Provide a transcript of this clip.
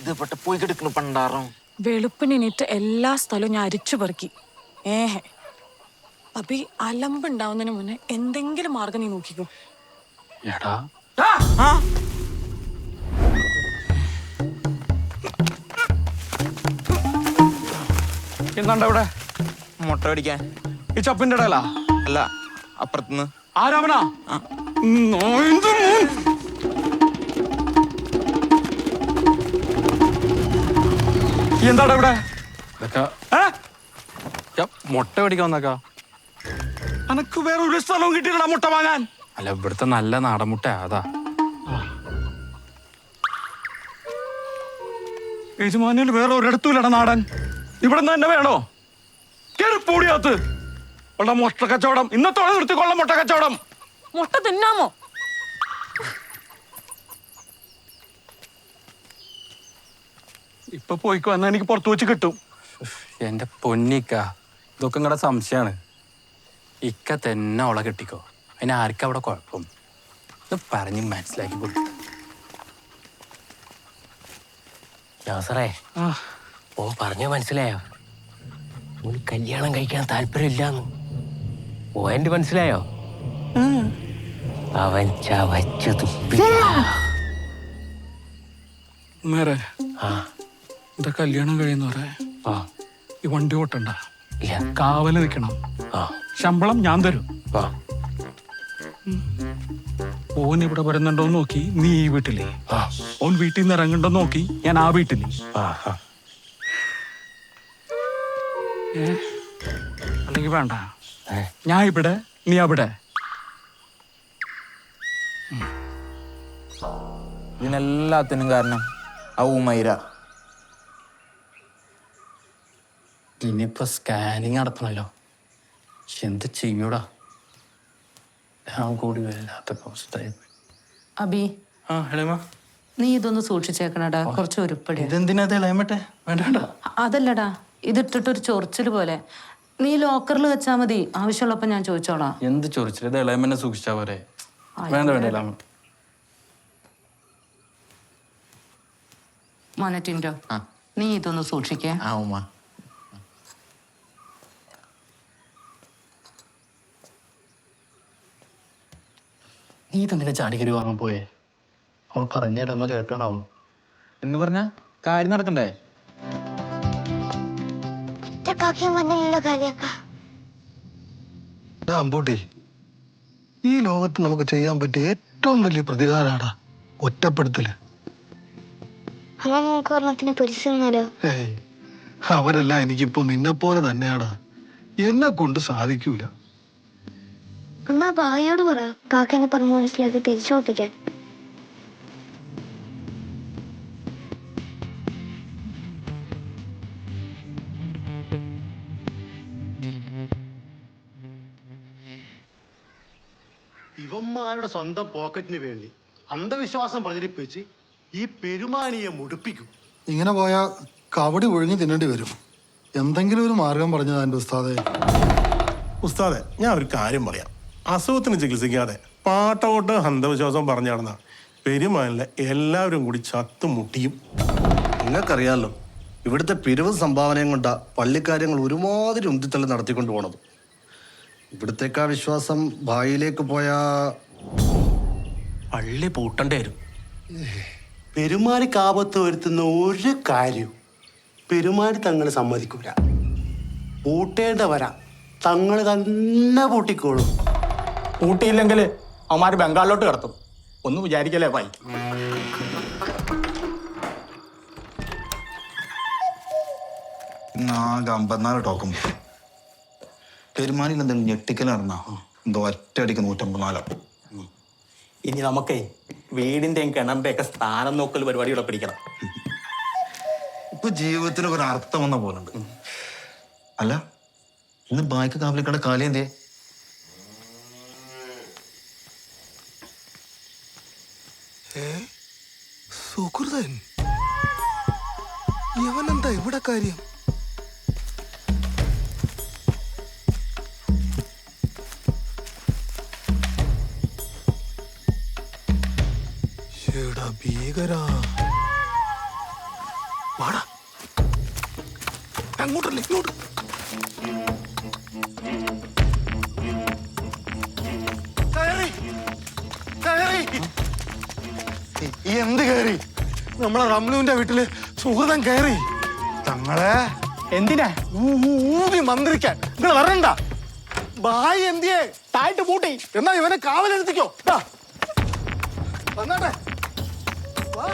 ഇത് പെട്ട പോയി കിടക്കണ പണ്ടാറോ വെളുപ്പിനെണീറ്റ് എല്ലാ സ്ഥലവും ഞാൻ അരിച്ചു പെറുക്കി. അപ്പൊ ഈ അലമ്പുണ്ടാവുന്നതിന് മുന്നേ എന്തെങ്കിലും മാർഗം നീ നോക്കിക്കോ. എടാ എന്താണ്ട ഇവിടെ? മുട്ട പിടിക്കാൻ. ഈ ചപ്പിന്റെ ഇടയിലാ? അല്ല, അപ്പുറത്തുനിന്ന്. ആരാവനാ? എന്താടാ ഇവിടെ? മുട്ട പിടിക്കാൻ വന്നേക്കാ. അനക്ക് വേറെ ഒരു സ്ഥലവും കിട്ടിയില്ല മുട്ട വാങ്ങാൻ. അല്ല, ഇവിടുത്തെ നല്ല നാടൻ മുട്ട അതാ. യജമാനിൽ വേറെ ഒരിടത്തുമില്ലട നാടൻ. ഇവിടെ തന്നെ വേണോ? കേറിപ്പൂടിയകത്ത്. ഉള്ള മുട്ട കച്ചവടം ഇന്നത്തോടെ നിർത്തിക്കൊള്ള. മുട്ട കച്ചവടം. മുട്ട തിന്നാമോ? ഇപ്പൊ പോയിക്കോ, എന്നാ എനിക്ക് പുറത്തു വെച്ച് കിട്ടും. എന്റെ പൊന്നിക്ക, ഇതൊക്കെ നിങ്ങളുടെ സംശയമാണ്. ഇക്ക തന്നെ അവളെ കെട്ടിക്കോ. അതിന് ആർക്കും അവിടെ കുഴപ്പം. ഇത് പറഞ്ഞ് മനസ്സിലാക്കി കൊടുത്തു. നാസറേ, ഓ പറഞ്ഞ മനസ്സിലായോ? ഓന് കല്യാണം കഴിക്കാൻ താല്പര്യമില്ലാന്ന് ഓൻ്റെ മനസ്സിലായോ? അവൻ ചവച്ചു തുപ്പി. നേരെ എന്താ കല്യാണം കഴിയുന്നവരെ ഈ വണ്ടി ഓട്ടണ്ട, കാവല് നിൽക്കണം. ശമ്പളം ഞാൻ തരും. ഓൻ ഇവിടെ വരുന്നുണ്ടോന്ന് നോക്കി നീ ഈ വീട്ടില്, ഓൻ വീട്ടിൽ നിന്ന് ഇറങ്ങണ്ടോ നോക്കി ഞാൻ ആ വീട്ടില്. അല്ലെങ്കിൽ വേണ്ട, ഞാൻ ഇവിടെ നീ അവിടെ. ഇതിനെല്ലാത്തിനും കാരണം ആ ഉമൈര. ഇനിയിപ്പോ സ്കാനിങ് നടത്തണല്ലോ. എന്ത് ചെയ്യൂടാ? ഞാൻ കൂടി വല്ലാത്ത അവസ്ഥയായി. അബി, ഹേമ, നീ ഇതൊന്ന് സൂക്ഷിച്ചേക്കണടാ. കുറച്ച് ഉരുപ്പടി. ഇതെന്തിനാ ഇളയമട്ടെ? വേണ്ട. അതല്ലടാ, ഇതിട്ടിട്ടൊരു ചൊറിച്ചില് പോലെ. നീ ലോക്കറിൽ വെച്ചാ മതി, ആവശ്യമുള്ളപ്പോ ഞാൻ ചോദിച്ചോളാം. എന്ത് ചൊറിച്ചില്ല? ഇത് ഇളയമ്മനെ സൂക്ഷിച്ചാ പോരെ? വേണ്ട ഇളയമ. മോനറ്റിൻഡോ, നീ ഇതൊന്ന് സൂക്ഷിക്കേ. നീ തന്നെ ചാടിക്കരി വാങ്ങാൻ പോയേ? അവൾ പറഞ്ഞിടമ്മ കേൾക്കണാവും എന്ന് പറഞ്ഞ കാര്യം നടക്കണ്ടേ? അമ്പൂട്ടി, ഈ ലോകത്ത് നമുക്ക് ചെയ്യാൻ പറ്റിയ ഏറ്റവും വലിയ പ്രതികാരാടാ ഒറ്റപ്പെടുത്തല്. അവരെല്ലാം എനിക്കിപ്പോ നിന്നെ പോലെ തന്നെയാടാ. എന്നെ കൊണ്ട് സാധിക്കൂല. എന്നാ ഭായിയോട് പറ, കാക്കനെ പറഞ്ഞു മനസ്സിലാക്കി തിരിച്ചോട്ടിക്കാൻ. ഇവന്മാരുടെ സ്വന്തം പോക്കറ്റിന് വേണ്ടി അന്ധവിശ്വാസം പ്രചരിപ്പിച്ച് ഈ പെരുമാനിയെ മുടിപ്പിക്കും. ഇങ്ങനെ പോയാൽ കവടി ഒഴിഞ്ഞ് തിന്നേണ്ടി വരും. എന്തെങ്കിലും ഒരു മാർഗം പറഞ്ഞതാ എൻ്റെ ഉസ്താദേ. ഉസ്താദെ, ഞാൻ ഒരു കാര്യം പറയാം. അസുഖത്തിന് ചികിത്സിക്കാതെ പാട്ടോട്ട് അന്ധവിശ്വാസം പറഞ്ഞു നടന്ന പെരുമാനിലെ എല്ലാവരും കൂടി ചത്തുമുട്ടിയും. നിങ്ങൾക്കറിയാമല്ലോ, ഇവിടുത്തെ പിരിവ് സംഭാവനയും കൊണ്ടാ പള്ളിക്കാര്യങ്ങൾ ഒരുമാതിരി ഉന്തിത്തള്ളി നടത്തിക്കൊണ്ട് പോണത്. ഇവിടുത്തേക്കാ വിശ്വാസം ഭായിലേക്ക് പോയാ പള്ളി പൂട്ടേണ്ടി വരും. പെരുമാനിക്ക് ആപത്ത് വരുത്തുന്ന ഒരു കാര്യവും പെരുമാനി തങ്ങൾ സമ്മതിക്കൂല. പൂട്ടേണ്ട വര തങ്ങൾ തന്നെ പൂട്ടിക്കോളും. പൂട്ടിയില്ലെങ്കിൽ അവന്മാര് ബംഗാളിലോട്ട് കടത്തും. ഒന്നും വിചാരിക്കലേ ഭായി. ആകെ 54 ടോക്കും. പെരുമാനിൽ എന്തെങ്കിലും ഞെട്ടിക്കലറിഞ്ഞ എന്തോ ഒറ്റയടിക്ക് 154. ഇനി നമുക്കേ വീടിന്റെയും കിണറിന്റെ ഒക്കെ സ്ഥാനം നോക്കൽ പരിപാടികളെ പിടിക്കണം. ഇപ്പൊ ജീവിതത്തിന് ഒരു അർത്ഥം വന്ന പോലുണ്ട്. അല്ല, ഇന്ന് ബായ്ക്ക് കാവലിക്കട കാലി എന്തേ? സുഹൃതൻ, ഇവനെന്താ ഇവിടെ കാര്യം? ഭീകരാ. അങ്ങോട്ടല്ല ഇങ്ങോട്ട്. കയറി കയറി. ഈ എന്ത് കയറി? നമ്മളെ റംലുവിന്റെ വീട്ടില് സുഹൃതം കയറി. തങ്ങളെ എന്തിനാ ഊതി മന്ത്രിക്കാൻ നിങ്ങൾ വരണ്ട. ബായി എന്തിയെ താഴ്ത്ത് പൂട്ടി? എന്നാ ഇവനെ കാവലെടുത്തിക്കോ. വന്നാട്ടെ വാ.